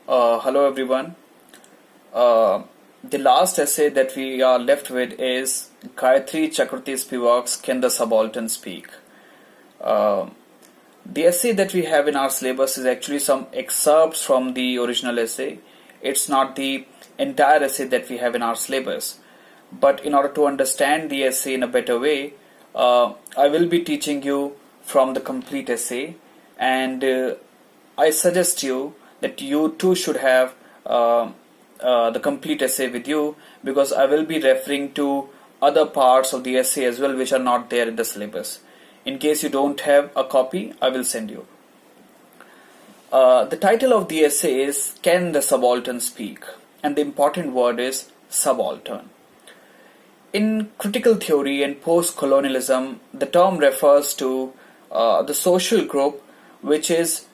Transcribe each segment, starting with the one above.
Hello everyone. Uh, the last essay that we are left with is Gayatri Chakravarti Spivak's Can the Subaltern Speak? Uh, the essay that we have in our syllabus is actually some excerpts from the original essay. It's not the entire essay that we have in our syllabus. But in order to understand the essay in a better way, I will be teaching you from the complete essay, and I suggest you that you too should have the complete essay with you, because I will be referring to other parts of the essay as well which are not there in the syllabus. In case you don't have a copy, I will send you. The title of the essay is Can the Subaltern Speak? And the important word is subaltern. In critical theory and post-colonialism, the term refers to the social group which is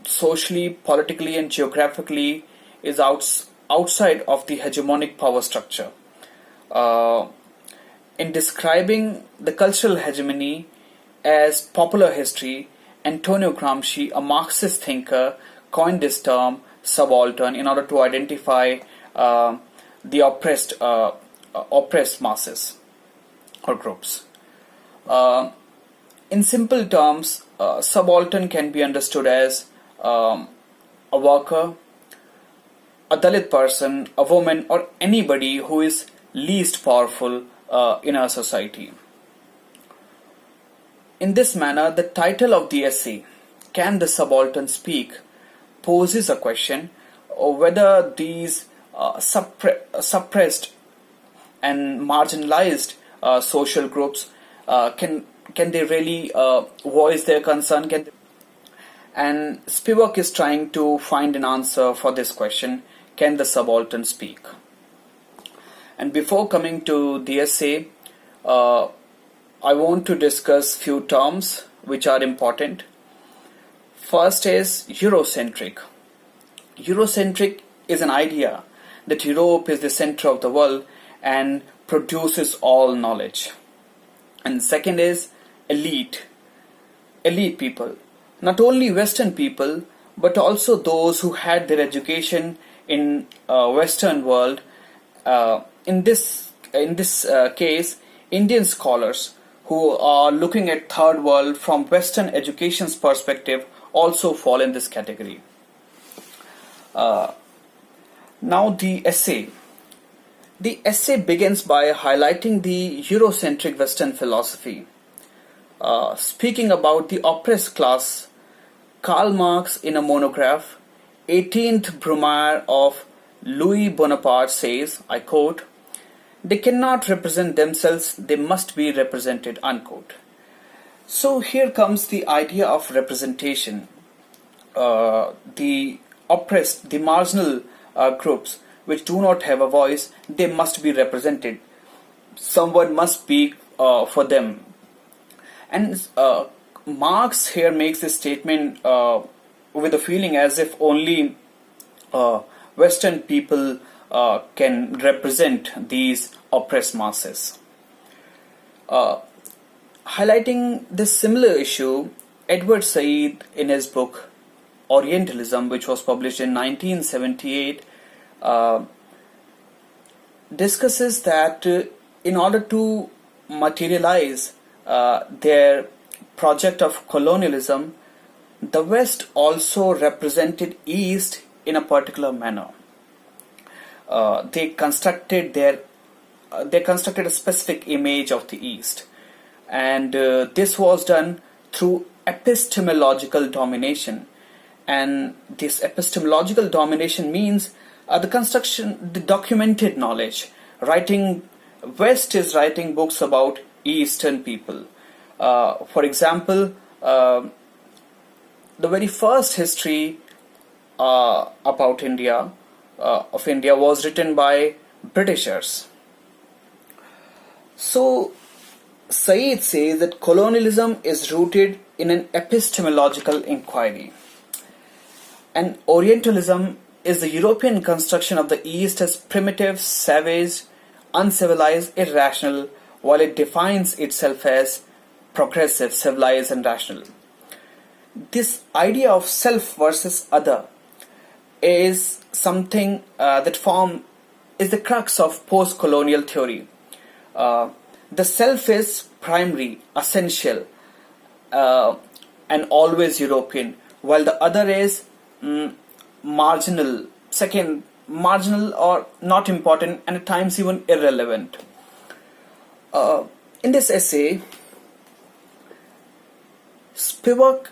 socially, politically and geographically is outside of the hegemonic power structure. In describing the cultural hegemony as popular history, Antonio Gramsci, a Marxist thinker, coined this term subaltern in order to identify the oppressed masses or groups. In simple terms, subaltern can be understood as a worker, a Dalit person, a woman, or anybody who is least powerful in our society. In this manner, the title of the essay, Can the Subaltern Speak?, poses a question of whether these suppressed and marginalized social groups can they really voice their concern? And Spivak is trying to find an answer for this question: Can the subaltern speak? And before coming to the essay, I want to discuss few terms which are important. First is Eurocentric. Eurocentric is an idea that Europe is the center of the world and produces all knowledge. And second is elite people. Not only Western people, but also those who had their education in Western world. In this case, Indian scholars who are looking at third world from Western education's perspective also fall in this category. Now the essay. The essay begins by highlighting the Eurocentric Western philosophy. Speaking about the oppressed class, Karl Marx, in a monograph, 18th Brumaire of Louis Bonaparte, says, I quote, "They cannot represent themselves, they must be represented," unquote. So here comes the idea of representation. The oppressed, the marginal groups which do not have a voice, they must be represented. Someone must speak for them. And Marx here makes this statement with a feeling as if only Western people can represent these oppressed masses. Highlighting this similar issue, Edward Said, in his book Orientalism, which was published in 1978, discusses that in order to materialize their project of colonialism, the West also represented East in a particular manner. They constructed a specific image of the East, and this was done through epistemological domination. And this epistemological domination means the documented knowledge. West is writing books about Eastern people. For example, the very first history about India was written by Britishers. So Said says that colonialism is rooted in an epistemological inquiry, and Orientalism is the European construction of the East as primitive, savage, uncivilized, irrational, while it defines itself as progressive, civilized and rational. This idea of self versus other is something that form is the crux of post-colonial theory. Uh, the self is primary, essential, uh, and always European, while the other is marginal, second, marginal or not important, and at times even irrelevant. In this essay, Spivak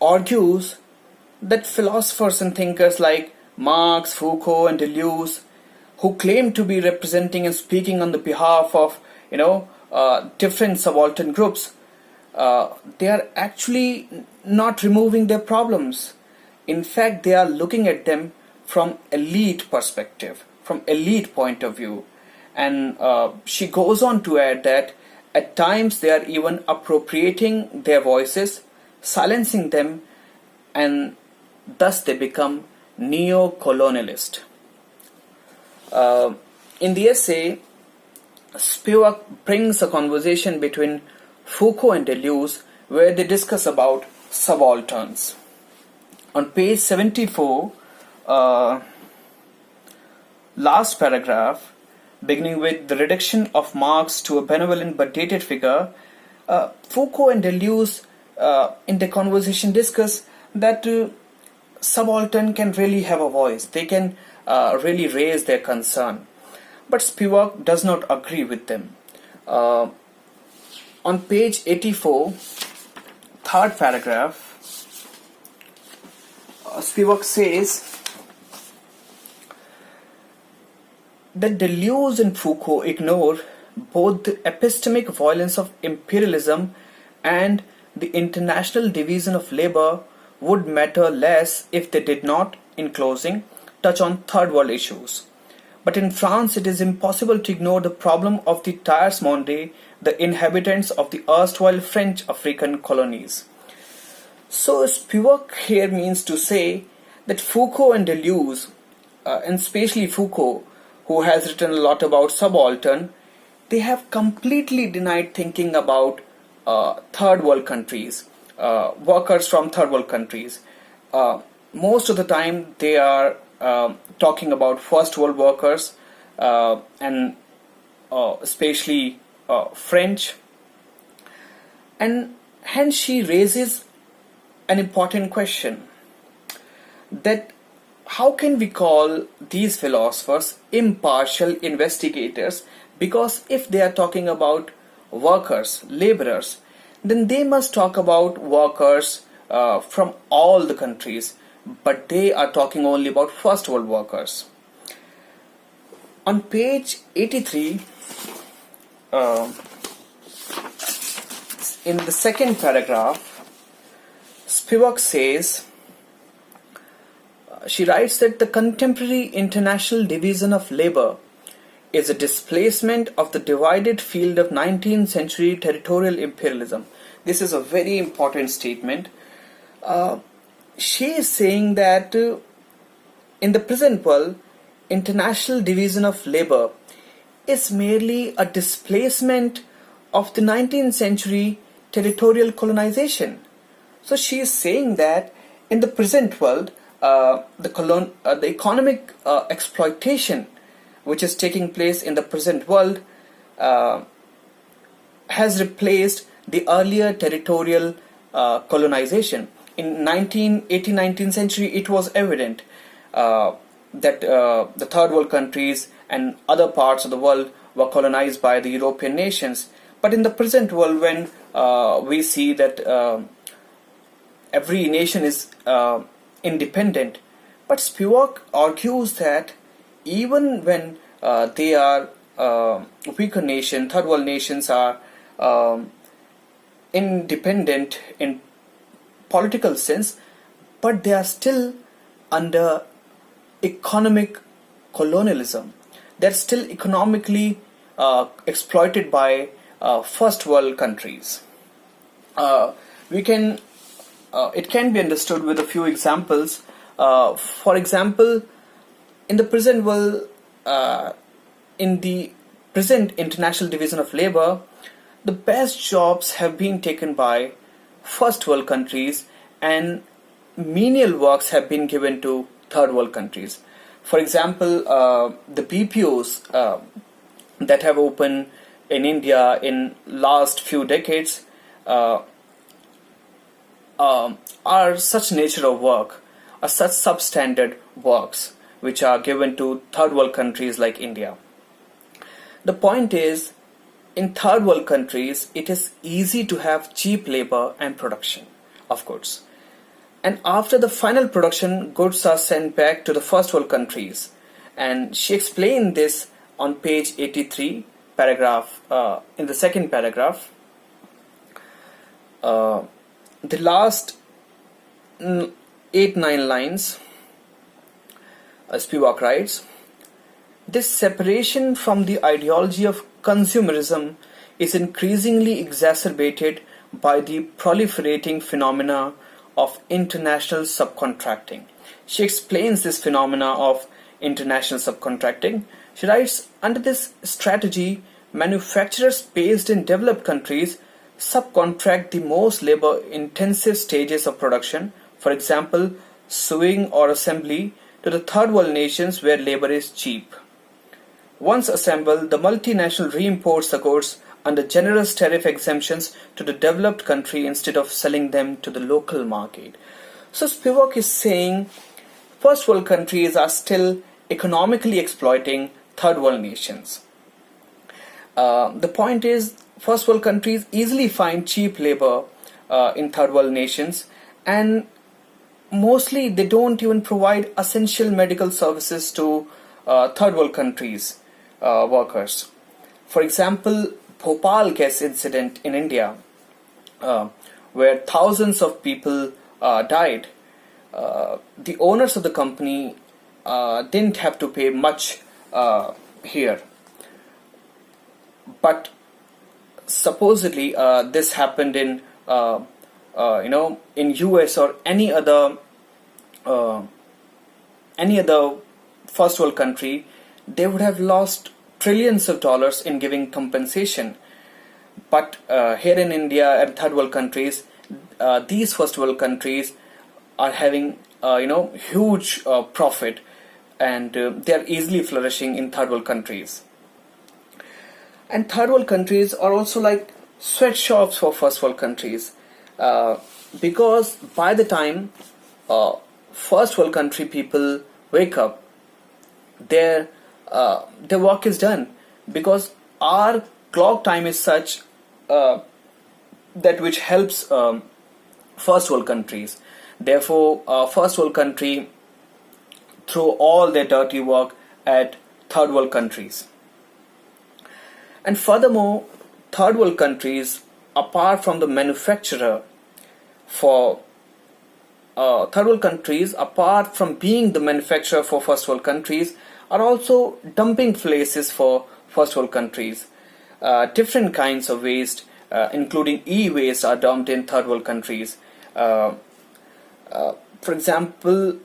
argues that philosophers and thinkers like Marx, Foucault, and Deleuze, who claim to be representing and speaking on the behalf of different subaltern groups, they are actually not removing their problems. In fact, they are looking at them from elite perspective, from elite point of view. And she goes on to add that at times they are even appropriating their voices, silencing them, and thus they become neo-colonialist. In the essay, Spivak brings a conversation between Foucault and Deleuze where they discuss about subalterns. On page 74, last paragraph, beginning with the reduction of Marx to a benevolent but dated figure, Foucault and Deleuze in the conversation discuss that subaltern can really have a voice. They can really raise their concern. But Spivak does not agree with them. On page 84, third paragraph, Spivak says that Deleuze and Foucault ignore both the epistemic violence of imperialism and the international division of labor would matter less if they did not, in closing, touch on third world issues. But in France, it is impossible to ignore the problem of the tiers monde, the inhabitants of the erstwhile French African colonies. So Spivak here means to say that Foucault and Deleuze, and especially Foucault, who has written a lot about subaltern, they have completely denied thinking about third world countries, workers from third world countries. Most of the time they are talking about first world workers and especially French. And hence she raises an important question that how can we call these philosophers impartial investigators, because if they are talking about workers, laborers, then they must talk about workers from all the countries, but they are talking only about first world workers. On page 83, in the second paragraph, Spivak says, she writes that the contemporary international division of labor is a displacement of the divided field of 19th century territorial imperialism. This is a very important statement. She is saying that in the present world, international division of labor is merely a displacement of the 19th century territorial colonization. So she is saying that in the present world, the economic exploitation which is taking place in the present world has replaced the earlier territorial colonization. In 19th century, it was evident that the third world countries and other parts of the world were colonized by the European nations. But in the present world, when we see that every nation is independent, but Spivak argues that even when they are weaker nation, third world nations are independent in political sense, but they are still under economic colonialism. They're still economically exploited by first world countries. It can be understood with a few examples. For example, in the present world, in the present international division of labor, the best jobs have been taken by first world countries and menial works have been given to third world countries. For example, the BPOs that have opened in India in last few decades uh, are such nature of work, are such substandard works which are given to third world countries like India. The point is, in third world countries, it is easy to have cheap labor and production of goods. And after the final production, goods are sent back to the first world countries. And she explained this on page 83, paragraph, in the second paragraph. The last 8-9 lines, Spivak writes, this separation from the ideology of consumerism is increasingly exacerbated by the proliferating phenomena of international subcontracting. She explains this phenomena of international subcontracting. She writes, under this strategy, manufacturers based in developed countries subcontract the most labor-intensive stages of production, for example, sewing or assembly, to the third world nations where labor is cheap. Once assembled, the multinational reimports the goods under generous tariff exemptions to the developed country instead of selling them to the local market. So Spivak is saying first world countries are still economically exploiting third world nations. The point is, first world countries easily find cheap labor in third world nations, and mostly they don't even provide essential medical services to third world countries workers. For example, Bhopal gas incident in India, where thousands of people died. The owners of the company didn't have to pay much here, but supposedly this happened in in US or any other first world country, they would have lost trillions of dollars in giving compensation. But here in India and third world countries, these first world countries are having huge profit, and they are easily flourishing in third world countries. And third world countries are also like sweatshops for first world countries, because by the time first world country people wake up, their work is done, because our clock time is such that which helps first world countries. Therefore, first world country throw all their dirty work at third world countries. And furthermore, third world countries, apart from the manufacturer for third world countries, apart from being the manufacturer for first world countries, are also dumping places for first world countries. Different kinds of waste, including e-waste, are dumped in third world countries. For example,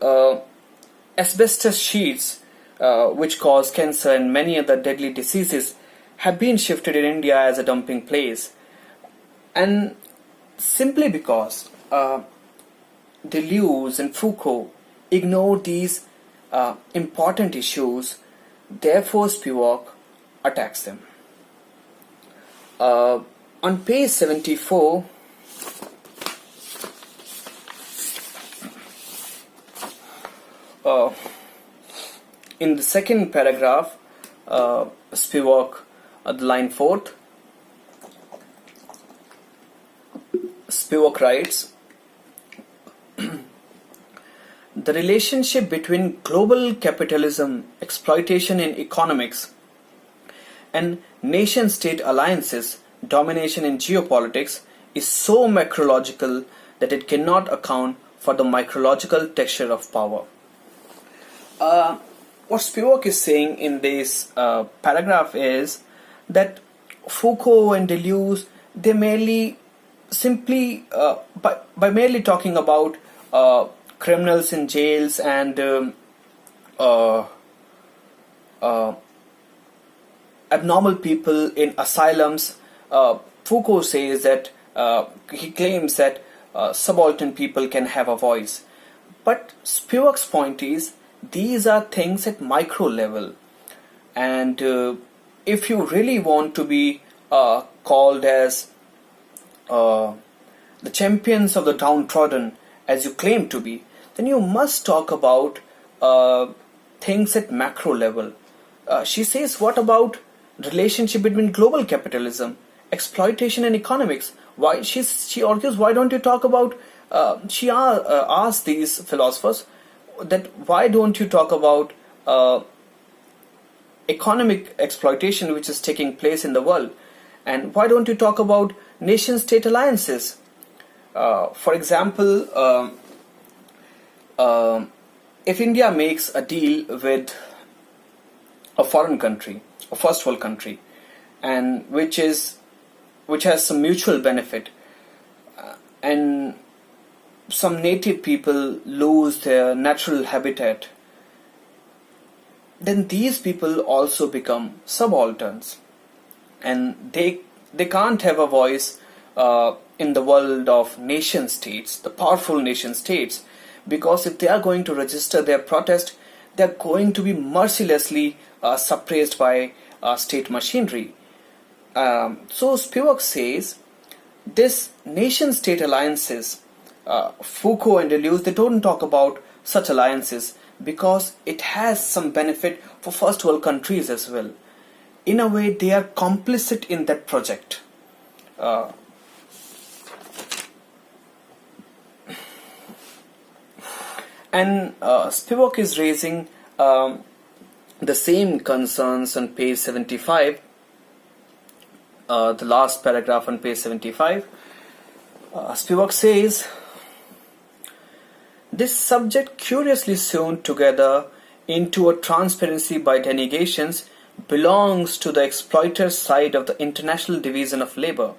asbestos sheets, which cause cancer and many other deadly diseases, have been shifted in India as a dumping place. And simply because Deleuze and Foucault ignored these important issues, therefore Spivak attacks them. On page 74, in the second paragraph, Spivak, the line 4th, Spivak writes, the relationship between global capitalism, exploitation in economics, and nation-state alliances, domination in geopolitics, is so macrological that it cannot account for the micrological texture of power. What Spivak is saying in this paragraph is that Foucault and Deleuze, they merely simply by merely talking about criminals in jails and abnormal people in asylums, Foucault says that he claims that subaltern people can have a voice. But Spivak's point is these are things at micro level, and if you really want to be called as uh, the champions of the downtrodden, as you claim to be, then you must talk about uh, things at macro level. She says, what about relationship between global capitalism, exploitation, and economics? Why she argues, why don't you talk about? She asks these philosophers that why don't you talk about economic exploitation which is taking place in the world, and why don't you talk about nation-state alliances? For example, if India makes a deal with a foreign country, a first world country, and which has some mutual benefit, and some native people lose their natural habitat, then these people also become subalterns, and they can't have a voice in the world of nation states, the powerful nation states, because if they are going to register their protest, they are going to be mercilessly suppressed by state machinery. So Spivak says this nation-state alliances, Foucault and Deleuze, they don't talk about such alliances because it has some benefit for first world countries as well. In a way, they are complicit in that project. And Spivak is raising the same concerns on page 75, the last paragraph on page 75. Spivak says, this subject curiously sewn together into a transparency by denegations belongs to the exploiter's side of the international division of labor.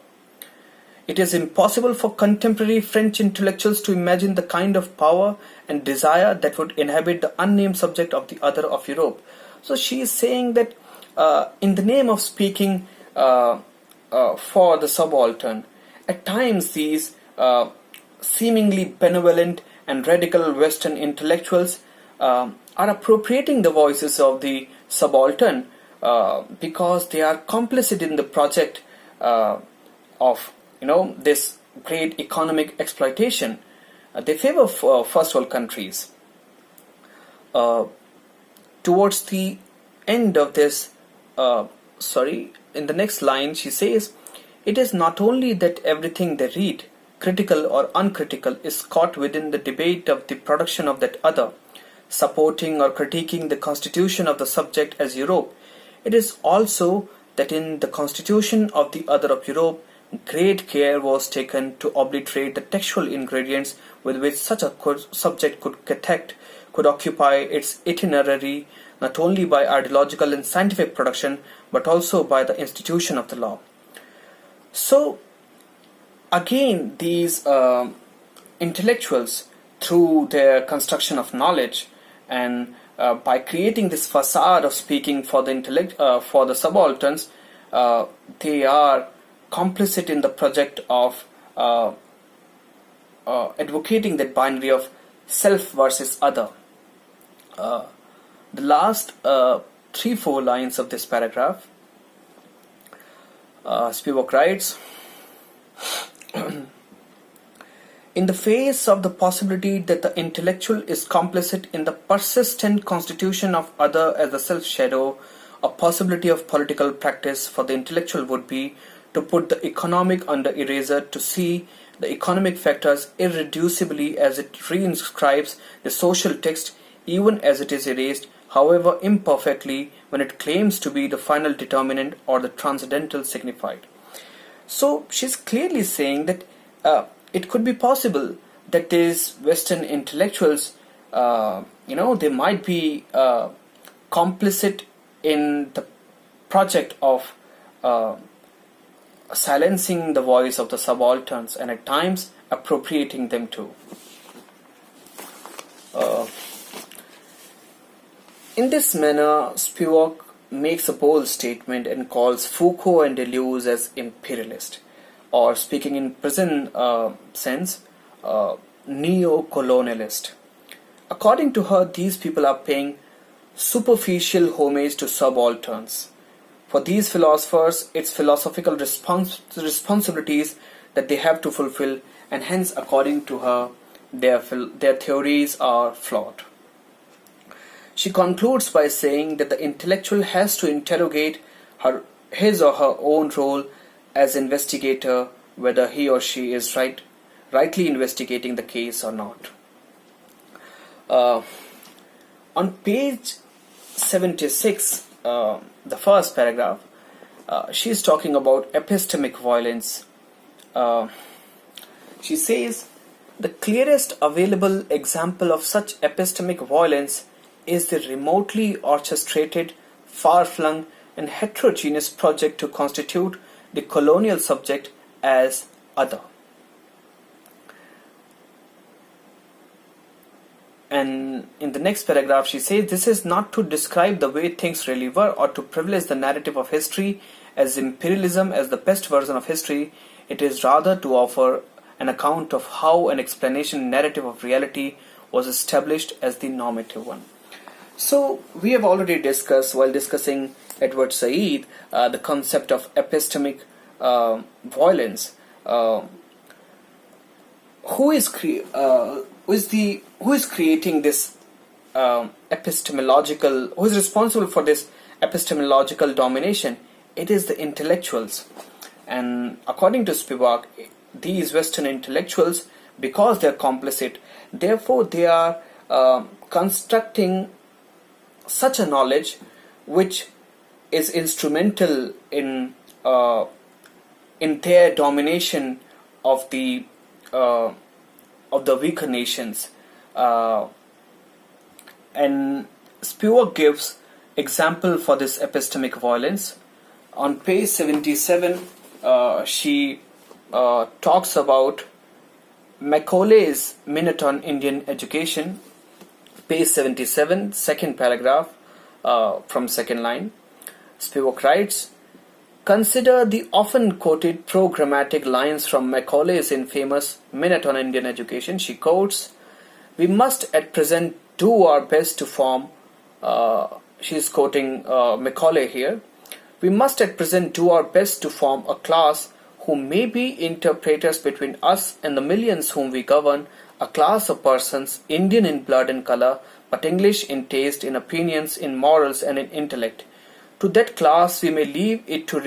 It is impossible for contemporary French intellectuals to imagine the kind of power and desire that would inhabit the unnamed subject of the other of Europe. So she is saying that in the name of speaking for the subaltern, at times these seemingly benevolent and radical Western intellectuals are appropriating the voices of the subaltern because they are complicit in the project of this great economic exploitation. They favor first world countries. Towards the end of this, in the next line she says, it is not only that everything they read, critical or uncritical, is caught within the debate of the production of that other, supporting or critiquing the constitution of the subject as Europe. It is also that in the constitution of the other of Europe, great care was taken to obliterate the textual ingredients with which such a subject could occupy its itinerary, not only by ideological and scientific production, but also by the institution of the law. So, again, these intellectuals, through their construction of knowledge and by creating this facade of speaking for the subalterns, they are complicit in the project of advocating that binary of self versus other. The last 3-4 lines of this paragraph, Spivak writes, in the face of the possibility that the intellectual is complicit in the persistent constitution of other as the self-shadow, a possibility of political practice for the intellectual would be to put the economic under eraser, to see the economic factors irreducibly as it reinscribes the social text, even as it is erased, however imperfectly, when it claims to be the final determinant or the transcendental signified. So she's clearly saying that it could be possible that these Western intellectuals, they might be complicit in the project of silencing the voice of the subalterns and at times appropriating them too. In this manner, Spivak makes a bold statement and calls Foucault and Deleuze as imperialist, or speaking in present sense, neo-colonialist. According to her, these people are paying superficial homage to subalterns. For these philosophers, it's philosophical responsibilities that they have to fulfill, and hence, according to her, their theories are flawed. She concludes by saying that the intellectual has to interrogate his or her own role as investigator, whether he or she is rightly investigating the case or not. On page 76, the first paragraph, she is talking about epistemic violence. She says, the clearest available example of such epistemic violence is the remotely orchestrated, far-flung, and heterogeneous project to constitute the colonial subject as other. And in the next paragraph, she says, this is not to describe the way things really were or to privilege the narrative of history as imperialism as the best version of history. It is rather to offer an account of how an explanation narrative of reality was established as the normative one. So, we have already discussed, while discussing Edward Said, the concept of epistemic violence. Who is creating this epistemological, who is responsible for this epistemological domination? It is the intellectuals. And according to Spivak, these Western intellectuals, because they are complicit, therefore they are constructing such a knowledge which is instrumental in their domination of the weaker nations. And Spivak gives example for this epistemic violence. On page 77, she talks about Macaulay's Minute on Indian Education. Page 77, second paragraph, from second line. Spivak writes, consider the often quoted programmatic lines from Macaulay's infamous Minute on Indian Education. She quotes, we must at present do our best to form, she's quoting Macaulay here, we must at present do our best to form a class who may be interpreters between us and the millions whom we govern, a class of persons, Indian in blood and color, but English in taste, in opinions, in morals, and in intellect. To that class we may leave it to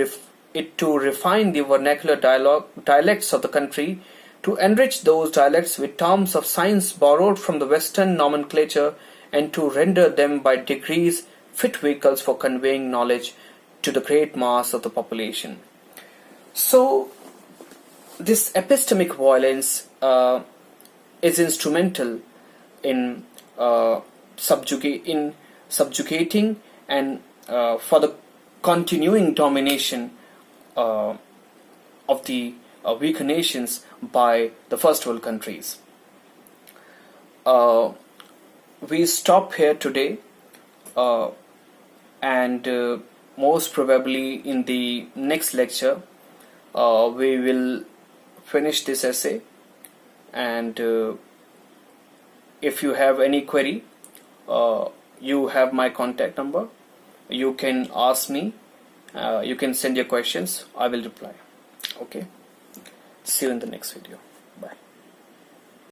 refine the vernacular dialects of the country, to enrich those dialects with terms of science borrowed from the Western nomenclature, and to render them by degrees fit vehicles for conveying knowledge to the great mass of the population. So, this epistemic violence is instrumental in subjugating and for the continuing domination of the weaker nations by the first world countries. We stop here today, and most probably in the next lecture we will finish this essay, and if you have any query, you have my contact number. You can ask me, you can send your questions, I will reply. Okay, see you in the next video.